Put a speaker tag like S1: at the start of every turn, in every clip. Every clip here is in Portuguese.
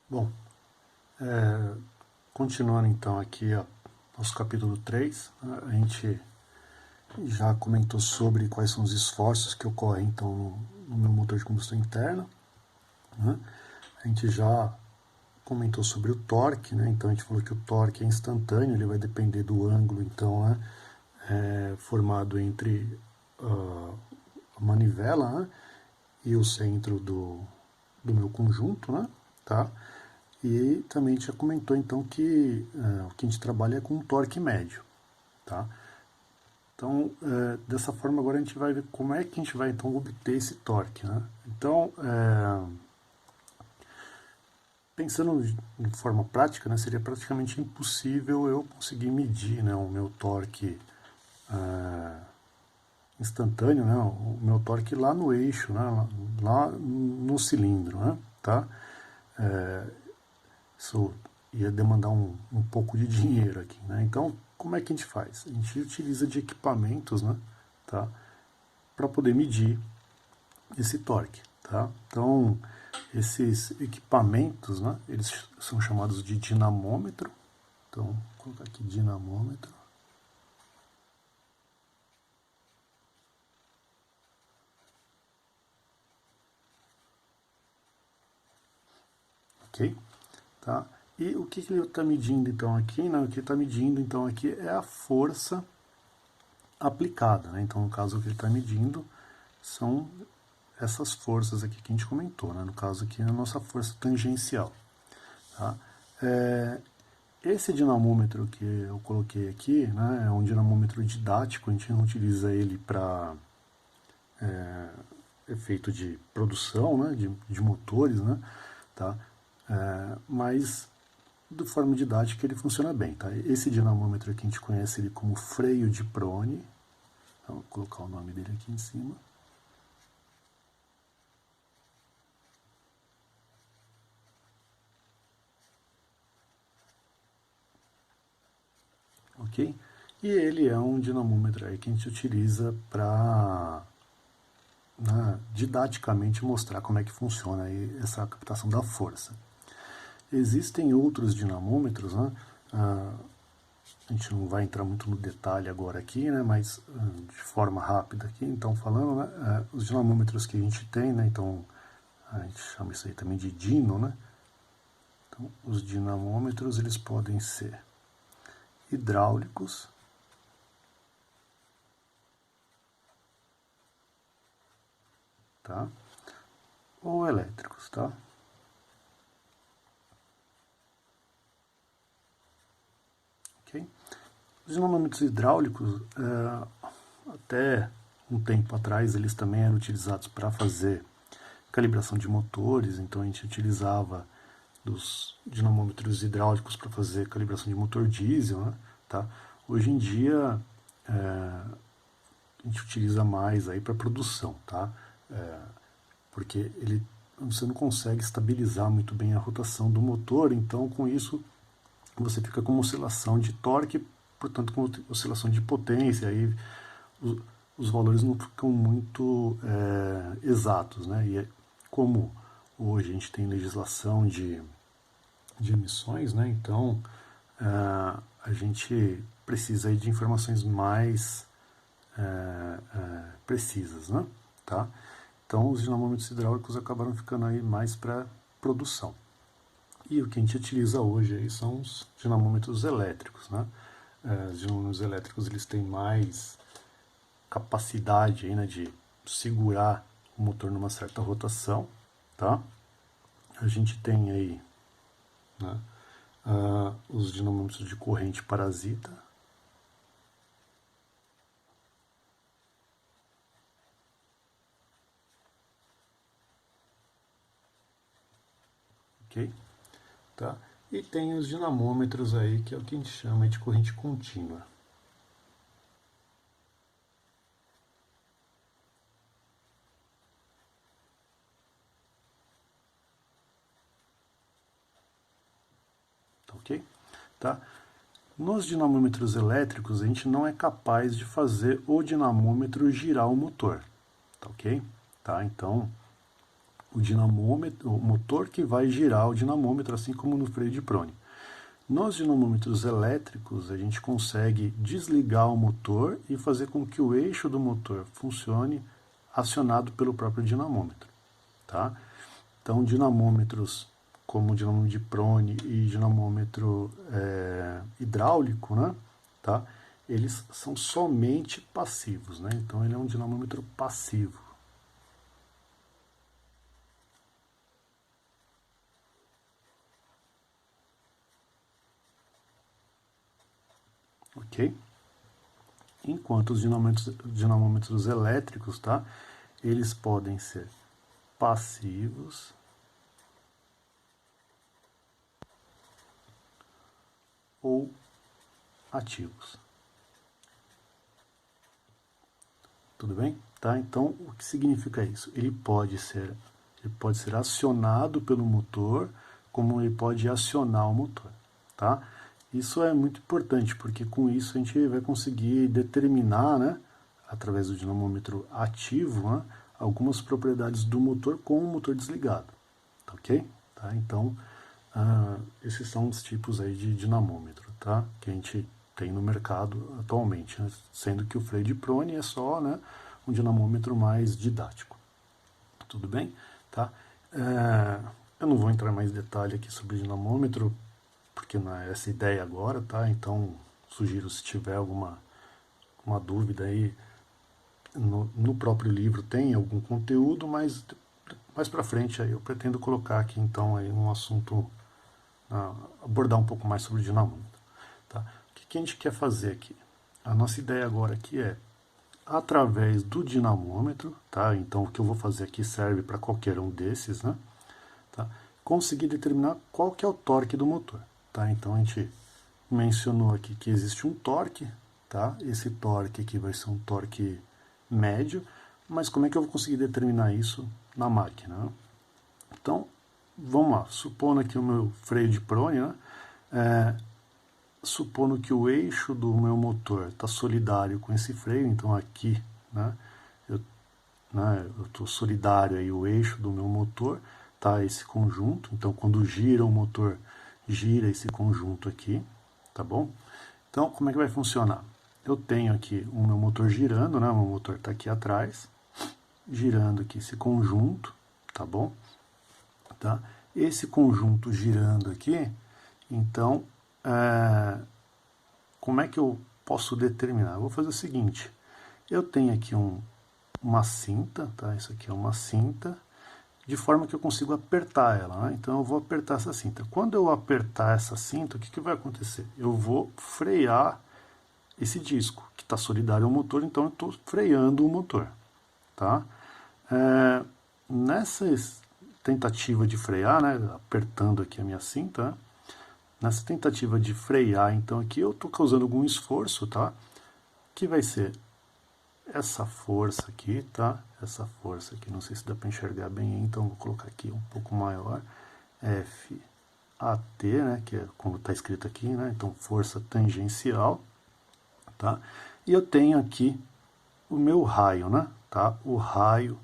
S1: Bom, continuando então aqui nosso capítulo 3, a gente já comentou sobre quais são os esforços que ocorrem então no meu motor de combustão interna, né? A gente já comentou sobre o torque, né? Então a gente falou que o torque é instantâneo, ele vai depender do ângulo então, né? Formado entre a manivela, né? E o centro do meu conjunto, né? Tá? E também a gente já comentou então que o que a gente trabalha é com um torque médio, tá? Então, dessa forma agora a gente vai ver como é que a gente vai então obter esse torque, né? Então, pensando de forma prática, né, seria praticamente impossível eu conseguir medir, né, o meu torque instantâneo, né, o meu torque lá no eixo, né, lá no cilindro, né, tá? Isso ia demandar um pouco de dinheiro aqui, né? Então, como é que a gente faz? A gente utiliza de equipamentos, né, tá, para poder medir esse torque, tá? Então, esses equipamentos, né, eles são chamados de dinamômetro. Então, vou colocar aqui dinamômetro. Ok? Tá? E o que ele está medindo então aqui? Né? O que ele está medindo então aqui é a força aplicada, né? Então, no caso, o que ele está medindo são essas forças aqui que a gente comentou, né? No caso aqui, a nossa força tangencial. Tá? Esse dinamômetro que eu coloquei aqui, né, é um dinamômetro didático, a gente não utiliza ele para efeito de produção, né, de motores, né, tá? Mas de forma didática ele funciona bem, tá? Esse dinamômetro aqui a gente conhece ele como freio de Prone. Então, vou colocar o nome dele aqui em cima. Ok? E ele é um dinamômetro aí que a gente utiliza para, né, didaticamente mostrar como é que funciona aí essa captação da força. Existem outros dinamômetros, né? A gente não vai entrar muito no detalhe agora aqui, né? Mas de forma rápida aqui, então falando, né? Os dinamômetros que a gente tem, né? Então a gente chama isso aí também de dino, né? Então, os dinamômetros eles podem ser hidráulicos, tá? Ou elétricos, tá? Ok? Os dinamômetros hidráulicos, até um tempo atrás, eles também eram utilizados para fazer calibração de motores, então a gente utilizava dos dinamômetros hidráulicos para fazer calibração de motor diesel, né? Tá? Hoje em dia a gente utiliza mais aí para produção, tá? Porque você não consegue estabilizar muito bem a rotação do motor, então com isso você fica com uma oscilação de torque, portanto com oscilação de potência, aí os valores não ficam muito exatos, né? E como hoje a gente tem legislação de emissões, né? Então a gente precisa aí de informações mais precisas, né? Tá? Então os dinamômetros hidráulicos acabaram ficando aí mais para produção. E o que a gente utiliza hoje aí são os dinamômetros elétricos, né? Os dinamômetros elétricos eles têm mais capacidade aí, né, de segurar o motor numa certa rotação, tá? A gente tem aí, né, os dinamômetros de corrente parasita, ok? Tá? E tem os dinamômetros aí, que é o que a gente chama de corrente contínua. Ok? Tá? Nos dinamômetros elétricos, a gente não é capaz de fazer o dinamômetro girar o motor. Tá ok? Tá? Então, o dinamômetro, o motor que vai girar o dinamômetro, assim como no freio de prone. Nos dinamômetros elétricos, a gente consegue desligar o motor e fazer com que o eixo do motor funcione acionado pelo próprio dinamômetro, tá? Então, dinamômetros como o dinamômetro de prone e dinamômetro hidráulico, né, tá? Eles são somente passivos, né? Então, ele é um dinamômetro passivo. Ok? Enquanto os dinamômetros elétricos, tá? Eles podem ser passivos ou ativos. Tudo bem? Tá? Então, o que significa isso? Ele pode ser acionado pelo motor, como ele pode acionar o motor, tá? Isso é muito importante, porque com isso a gente vai conseguir determinar, né, através do dinamômetro ativo, né, algumas propriedades do motor com o motor desligado, tá ok? Tá? Então, esses são os tipos aí de dinamômetro, tá? Que a gente tem no mercado atualmente, né? Sendo que o freio de prone é só, né, um dinamômetro mais didático. Tudo bem? Tá? Eu não vou entrar mais em detalhe aqui sobre dinamômetro, porque não é essa ideia agora, tá? Então, sugiro, se tiver alguma dúvida aí, no próprio livro tem algum conteúdo, mas mais para frente aí eu pretendo colocar aqui então aí um assunto, abordar um pouco mais sobre o dinamômetro. Tá? O que a gente quer fazer aqui? A nossa ideia agora aqui é, através do dinamômetro, tá? Então o que eu vou fazer aqui serve para qualquer um desses, né? Tá? Conseguir determinar qual que é o torque do motor, tá? Então a gente mencionou aqui que existe um torque, tá? Esse torque aqui vai ser um torque médio, mas como é que eu vou conseguir determinar isso na máquina, né? Então, vamos lá, supondo aqui o meu freio de prone, né? Supondo que o eixo do meu motor está solidário com esse freio, então aqui, né, eu estou solidário aí o eixo do meu motor, tá, esse conjunto, então quando gira o motor, gira esse conjunto aqui, tá bom? Então, como é que vai funcionar? Eu tenho aqui o meu motor girando, né, o meu motor está aqui atrás, girando aqui esse conjunto, tá bom? Tá? Esse conjunto girando aqui, então, como é que eu posso determinar? Eu vou fazer o seguinte, eu tenho aqui uma cinta, tá? Isso aqui é uma cinta, de forma que eu consigo apertar ela, né? Então eu vou apertar essa cinta. Quando eu apertar essa cinta, o que vai acontecer? Eu vou frear esse disco, que está solidário ao motor, então eu estou freando o motor, tá? Nessa tentativa de frear, né, apertando aqui a minha cinta, né, nessa tentativa de frear, então aqui eu estou causando algum esforço, tá? Que vai ser essa força aqui, tá? Essa força aqui, não sei se dá para enxergar bem, então vou colocar aqui um pouco maior, FAT, né? Que é como está escrito aqui, né? Então força tangencial, tá? E eu tenho aqui o meu raio, né? Tá? O raio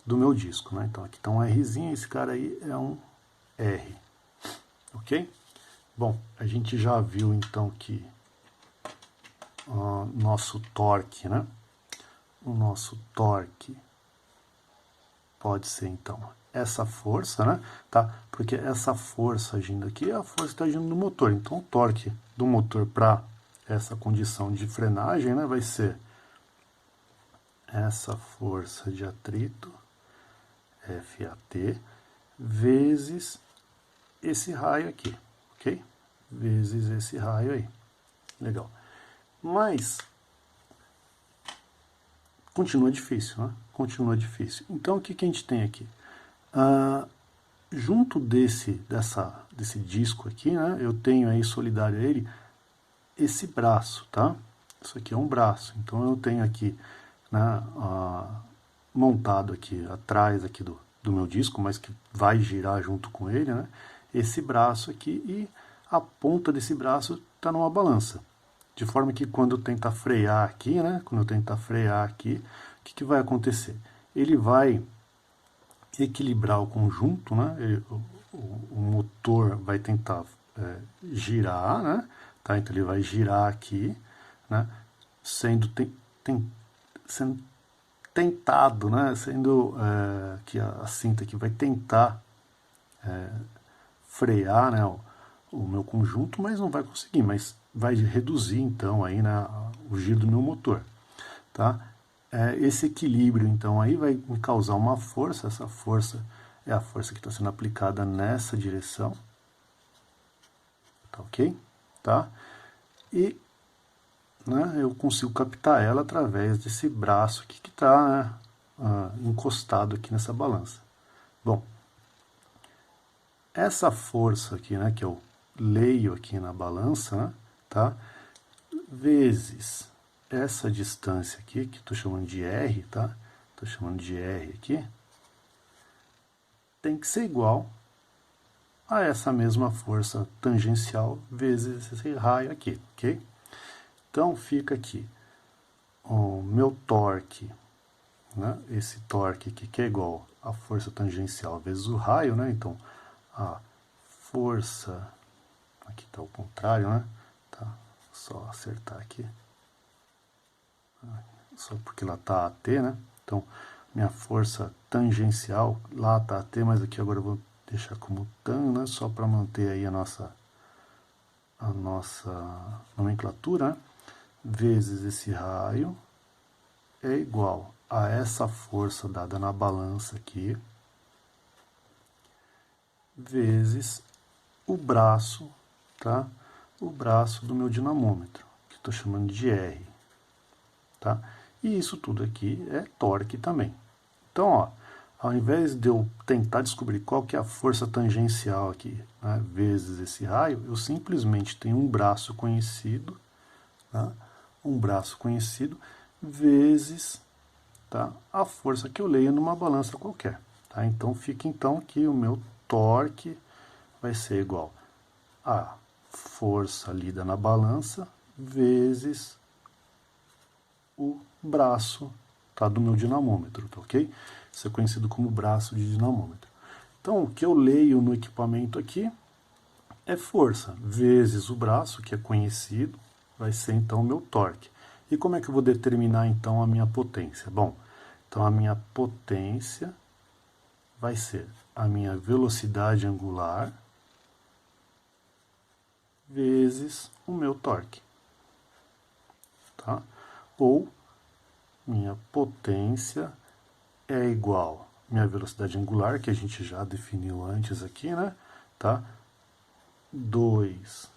S1: do meu disco, né? Então aqui está um Rzinho, esse cara aí é um R, ok? Bom, a gente já viu então que nosso torque, né? O nosso torque pode ser então essa força, né? Tá? Porque essa força agindo aqui é a força que está agindo no motor. Então o torque do motor para essa condição de frenagem, né, vai ser essa força de atrito, FAT, vezes esse raio aqui, ok? Vezes esse raio aí. Legal. Mas continua difícil, né? Continua difícil. Então o que a gente tem aqui? Junto desse disco aqui, né? Eu tenho aí solidário a ele esse braço, tá? Isso aqui é um braço. Então eu tenho aqui, né, montado aqui atrás aqui do meu disco, mas que vai girar junto com ele, né? Esse braço aqui, e a ponta desse braço está numa balança. De forma que quando eu tentar frear aqui, né? Quando eu tentar frear aqui, o que vai acontecer? Ele vai equilibrar o conjunto, né? O motor vai tentar girar, né? Tá? Então ele vai girar aqui, né? Sendo tentado, né? Sendo que a cinta aqui vai tentar frear, né? O meu conjunto, mas não vai conseguir, mas vai reduzir então aí, né, o giro do meu motor, tá? Esse equilíbrio então aí vai me causar uma força, essa força é a força que está sendo aplicada nessa direção, tá ok? Tá? E né, eu consigo captar ela através desse braço aqui que está encostado aqui nessa balança. Bom, essa força aqui, né, que eu leio aqui na balança, né, tá? Vezes essa distância aqui, que estou chamando de R, tá? Estou chamando de R aqui, tem que ser igual a essa mesma força tangencial vezes esse raio aqui, ok? Então fica aqui o meu torque, né? Esse torque aqui que é igual a força tangencial vezes o raio, né? Então a força, aqui está o contrário, né? Tá, só acertar aqui, só porque lá está AT, né? Então minha força tangencial, lá está AT, mas aqui agora eu vou deixar como tan, né? Só para manter aí a nossa nomenclatura, né? Vezes esse raio é igual a essa força dada na balança aqui, vezes o braço, tá? O braço do meu dinamômetro, que estou chamando de R, tá? E isso tudo aqui é torque também. Então, ó, ao invés de eu tentar descobrir qual que é a força tangencial aqui, né, vezes esse raio, eu simplesmente tenho um braço conhecido, tá? Um braço conhecido vezes, tá, a força que eu leio numa balança qualquer. Tá? Então fica então que o meu torque vai ser igual a força lida na balança vezes o braço, tá, do meu dinamômetro, tá ok? Isso é conhecido como braço de dinamômetro. Então o que eu leio no equipamento aqui é força vezes o braço, que é conhecido, vai ser então o meu torque. E como é que eu vou determinar então a minha potência? Bom, então a minha potência vai ser a minha velocidade angular vezes o meu torque, tá? Ou minha potência é igual à minha velocidade angular, que a gente já definiu antes aqui, né? Tá? 2πn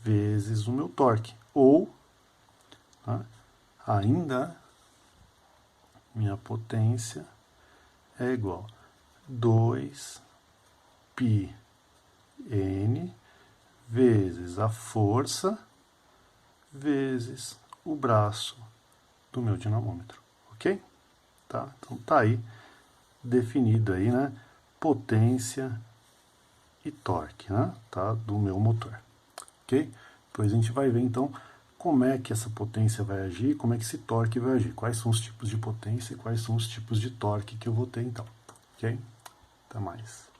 S1: vezes o meu torque. Ou, tá, ainda, minha potência é igual a 2πn vezes a força vezes o braço do meu dinamômetro, ok? Tá? Então tá aí definido aí, né? Potência e torque, né? Tá? Do meu motor, ok? Depois a gente vai ver então como é que essa potência vai agir, como é que esse torque vai agir, quais são os tipos de potência e quais são os tipos de torque que eu vou ter então, ok? Até mais.